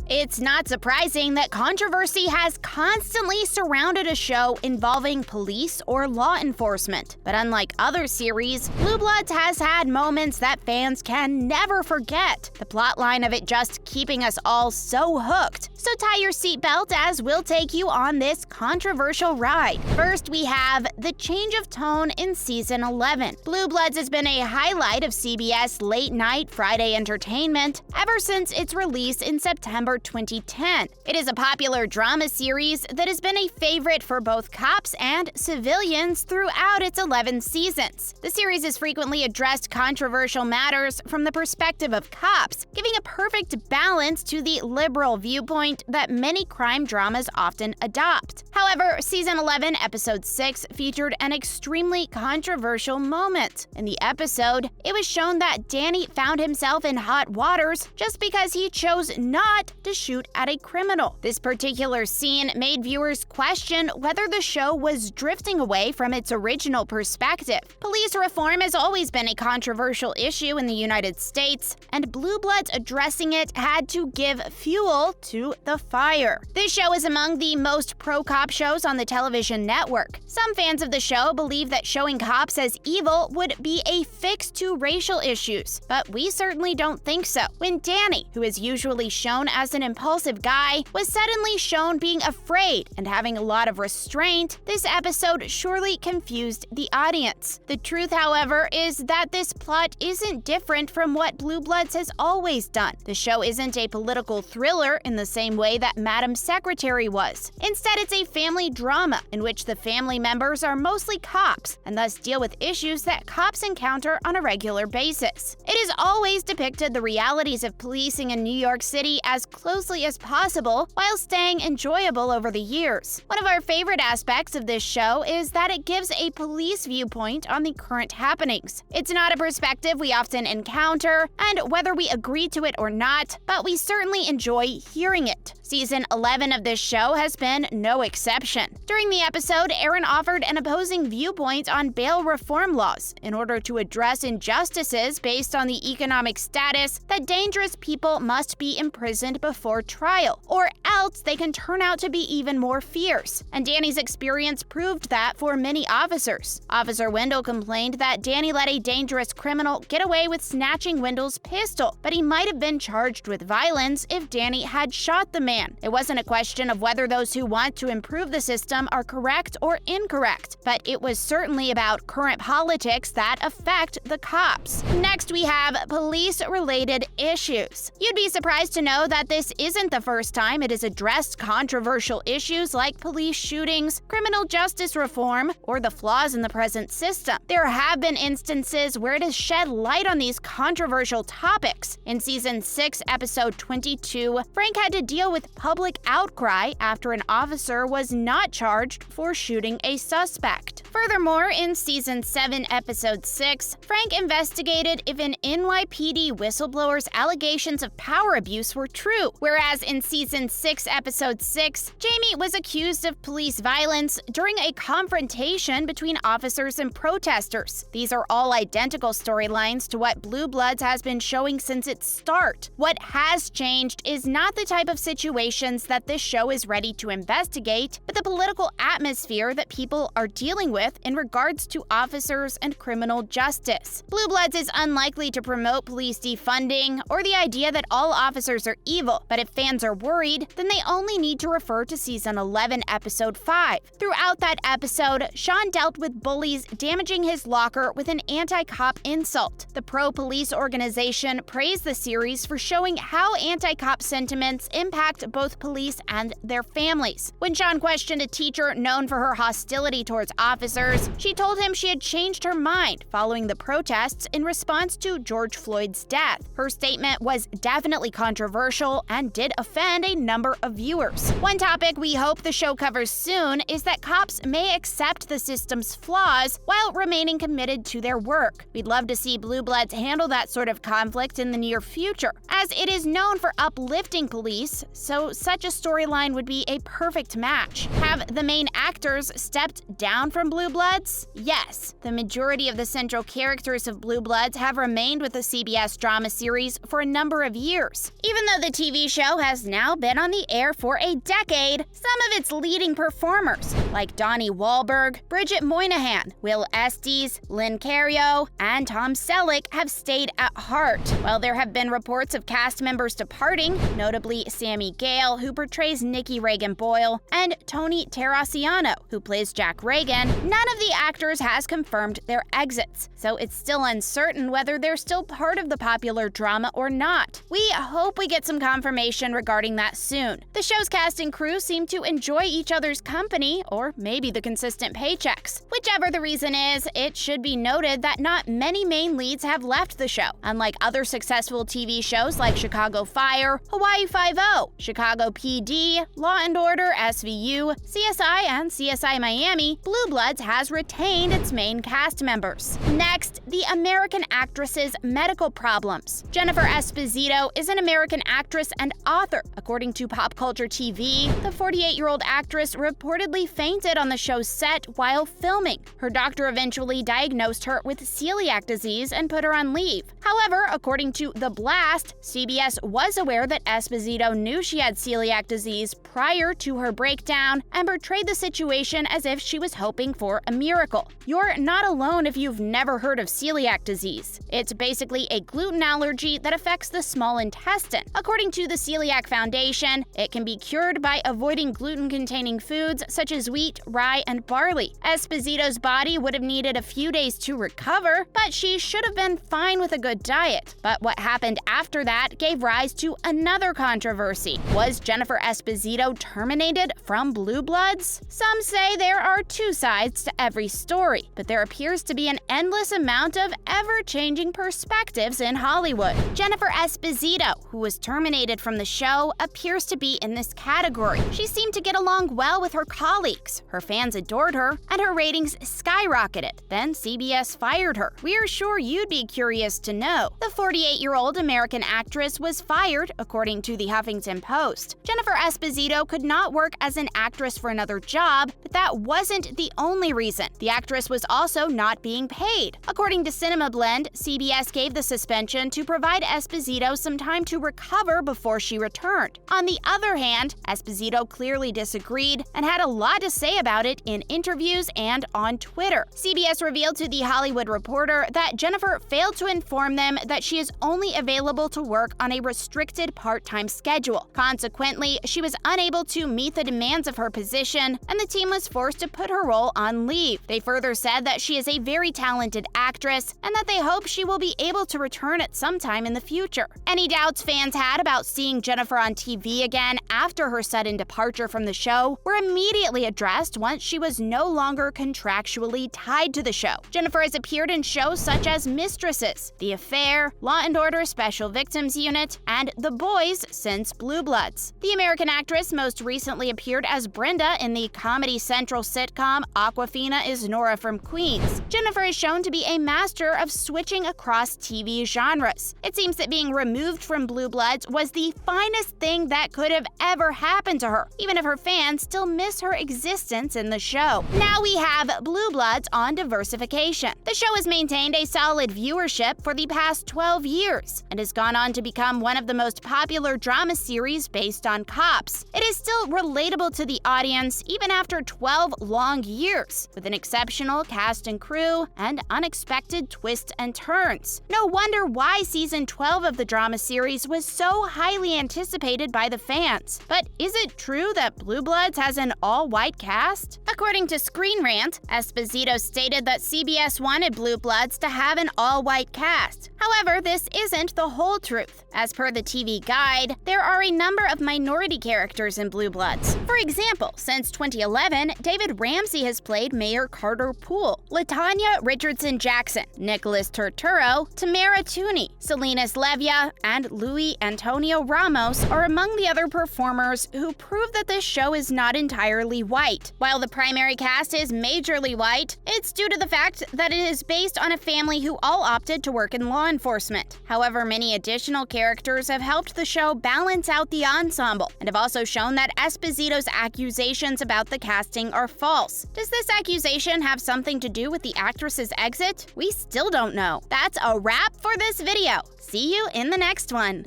It's not surprising that controversy has constantly surrounded a show involving police or law enforcement. But unlike other series, Blue Bloods has had moments that fans can never forget, the plotline of it just keeping us all so hooked. So tie your seatbelt as we'll take you on this controversial ride. First, we have the change of tone in Season 11. Blue Bloods has been a highlight of CBS late-night Friday entertainment ever since its release in September 2010. It is a popular drama series that has been a favorite for both cops and civilians throughout its 11 seasons. The series has frequently addressed controversial matters from the perspective of cops, giving a perfect balance to the liberal viewpoint that many crime dramas often adopt. However, Season 11, Episode 6 featured an extremely controversial moment. In the episode, it was shown that Danny found himself in hot waters just because he chose not to shoot at a criminal. This particular scene made viewers question whether the show was drifting away from its original perspective. Police reform has always been a controversial issue in the United States, and Blue Bloods addressing it had to give fuel to the fire. This show is among the most pro-cop shows on the television network. Some fans of the show believe that showing cops as evil would be a fix to racial issues, but we certainly don't think so. When Danny, who is usually shown as an impulsive guy, was suddenly shown being afraid and having a lot of restraint, this episode surely confused the audience. The truth, however, is that this plot isn't different from what Blue Bloods has always done. The show isn't a political thriller in the same way that Madam Secretary was. Instead, it's a family drama in which the family members are mostly cops and thus deal with issues that cops encounter on a regular basis. It has always depicted the realities of policing in New York City as closely as possible while staying enjoyable over the years. One of our favorite aspects of this show is that it gives a police viewpoint on the current happenings. It's not a perspective we often encounter, and whether we agree to it or not, but we certainly enjoy hearing it. Season 11 of this show has been no exception. During the episode, Aaron offered an opposing viewpoint on bail reform laws in order to address injustices based on the economic status that dangerous people must be imprisoned before trial, or else they can turn out to be even more fierce. And Danny's experience proved that for many officers. Officer Wendell complained that Danny let a dangerous criminal get away with snatching Wendell's pistol, but he might have been charged with violence if Danny had shot the man. It wasn't a question of whether those who want to improve the system are correct or incorrect, but it was certainly about current politics that affect the cops. Next, we have police-related issues. You'd be surprised to know that this isn't the first time it has addressed controversial issues like police shootings, criminal justice reform, or the flaws in the present system. There have been instances where it has shed light on these controversial topics. In Season 6, Episode 22, Frank had to deal with public outcry after an officer was not charged for shooting a suspect. Furthermore, in Season 7, Episode 6, Frank investigated if an NYPD whistleblower's allegations of power abuse were true, whereas in Season 6, Episode 6, Jamie was accused of police violence during a confrontation between officers and protesters. These are all identical storylines to what Blue Bloods has been showing since its start. What has changed is not the type of situations that this show is ready to investigate, but the political atmosphere that people are dealing with in regards to officers and criminal justice. Blue Bloods is unlikely to promote police defunding or the idea that all officers are evil, but if fans are worried, then they only need to refer to Season 11, Episode 5. Throughout that episode, Sean dealt with bullies damaging his locker with an anti-cop insult. The pro-police organization praised the series for showing how anti-cop sentiments impact both police and their families. When Sean questioned a teacher known for her hostility towards officers, she told him she had changed her mind following the protests in response to George Floyd's death. Her statement was definitely controversial and did offend a number of viewers. One topic we hope the show covers soon is that cops may accept the system's flaws while remaining committed to their work. We'd love to see Blue Bloods handle that sort of conflict in the near future, as it is known for uplifting police, so such a storyline would be a perfect match. Have the main actors stepped down from Blue Bloods? Yes. The majority of the central characters of Blue Bloods have remained with the CBS drama series for a number of years. Even though the TV TV show has now been on the air for a decade. Some of its leading performers, like Donnie Wahlberg, Bridget Moynihan, Will Estes, Lynn Carriot, and Tom Selleck, have stayed at heart. While there have been reports of cast members departing, notably Sammy Gale, who portrays Nikki Reagan Boyle, and Tony Terracciano, who plays Jack Reagan, none of the actors has confirmed their exits, so it's still uncertain whether they're still part of the popular drama or not. We hope we get some confirmation regarding that soon. The show's cast and crew seem to enjoy each other's company, or maybe the consistent paychecks. Whichever the reason is, it should be noted that not many main leads have left the show. Unlike other successful TV shows like Chicago Fire, Hawaii Five-0, Chicago PD, Law & Order, SVU, CSI, and CSI Miami, Blue Bloods has retained its main cast members. Next, the American actress's medical problems. Jennifer Esposito is an American actress and author. According to Pop Culture TV, the 48-year-old actress reportedly fainted on the show's set while filming. Her doctor eventually diagnosed her with celiac disease and put her on leave. However, according to The Blast, CBS was aware that Esposito knew she had celiac disease prior to her breakdown and portrayed the situation as if she was hoping for a miracle. You're not alone if you've never heard of celiac disease. It's basically a gluten allergy that affects the small intestine. According to the Celiac Foundation, it can be cured by avoiding gluten-containing foods such as wheat, rye, and barley. Esposito's body would have needed a few days to recover, but she should have been fine with a good diet. But what happened after that gave rise to another controversy. Was Jennifer Esposito terminated from Blue Bloods? Some say there are two sides to every story, but there appears to be an endless amount of ever-changing perspectives in Hollywood. Jennifer Esposito, who was terminated from the show, appears to be in this category. She seemed to get along well with her colleagues, her fans adored her, and her ratings skyrocketed. Then CBS fired her. We're sure you'd be curious to know. The 48-year-old American actress was fired, according to the Huffington Post. Jennifer Esposito could not work as an actress for another job, but that wasn't the only reason. The actress was also not being paid. According to Cinema Blend, CBS gave the suspension to provide Esposito some time to recover before she returned. On the other hand, Esposito clearly disagreed and had a lot to say about it in interviews and on Twitter. CBS revealed to The Hollywood Reporter that Jennifer failed to inform them that she is only available to work on a restricted part-time schedule. Consequently, she was unable to meet the demands of her position, and the team was forced to put her role on leave. They further said that she is a very talented actress and that they hope she will be able to return at some time in the future. Any doubts fans had about seeing Jennifer on TV again after her sudden departure from the show were immediately addressed once she was no longer contractually tied to the show. Jennifer has appeared in shows such as Mistresses, The Affair, Law & Order Special Victims Unit, and The Boys since Blue Bloods. The American actress most recently appeared as Brenda in the Comedy Central sitcom Awkwafina is Nora from Queens. Jennifer is shown to be a master of switching across TV genres. It seems that being removed from Blue Bloods was the finest thing that could have ever happened to her, even if her fans still miss her existence in the show. Now we have Blue Bloods on diversification. The show has maintained a solid viewership for the past 12 years and has gone on to become one of the most popular drama series based on cops. It is still relatable to the audience even after 12 long years, with an exceptional cast and crew and unexpected twists and turns. No wonder why season 12 of the drama series was so highly anticipated by the fans. But is it true that Blue Bloods has an all-white cast? According to Screen Rant, Esposito stated that CBS wanted Blue Bloods to have an all-white cast. However, this isn't the whole truth. As per the TV Guide, there are a number of minority characters in Blue Bloods. For example, since 2011, David Ramsey has played Mayor Carter Poole, LaTanya Richardson Jackson, Nicholas Turturro, Tamara Tooney, Salinas Levia, and Luis Antonio Ramos are among the other performers who prove that this show is not entirely white. While the primary cast is majorly white, it's due to the fact that it is based on a family who all opted to work in law enforcement. However, many additional characters have helped the show balance out the ensemble and have also shown that Esposito's accusations about the casting are false. Does this accusation have something to do with the actress's exit? We still don't know. That's a wrap for this video. See you in the next one.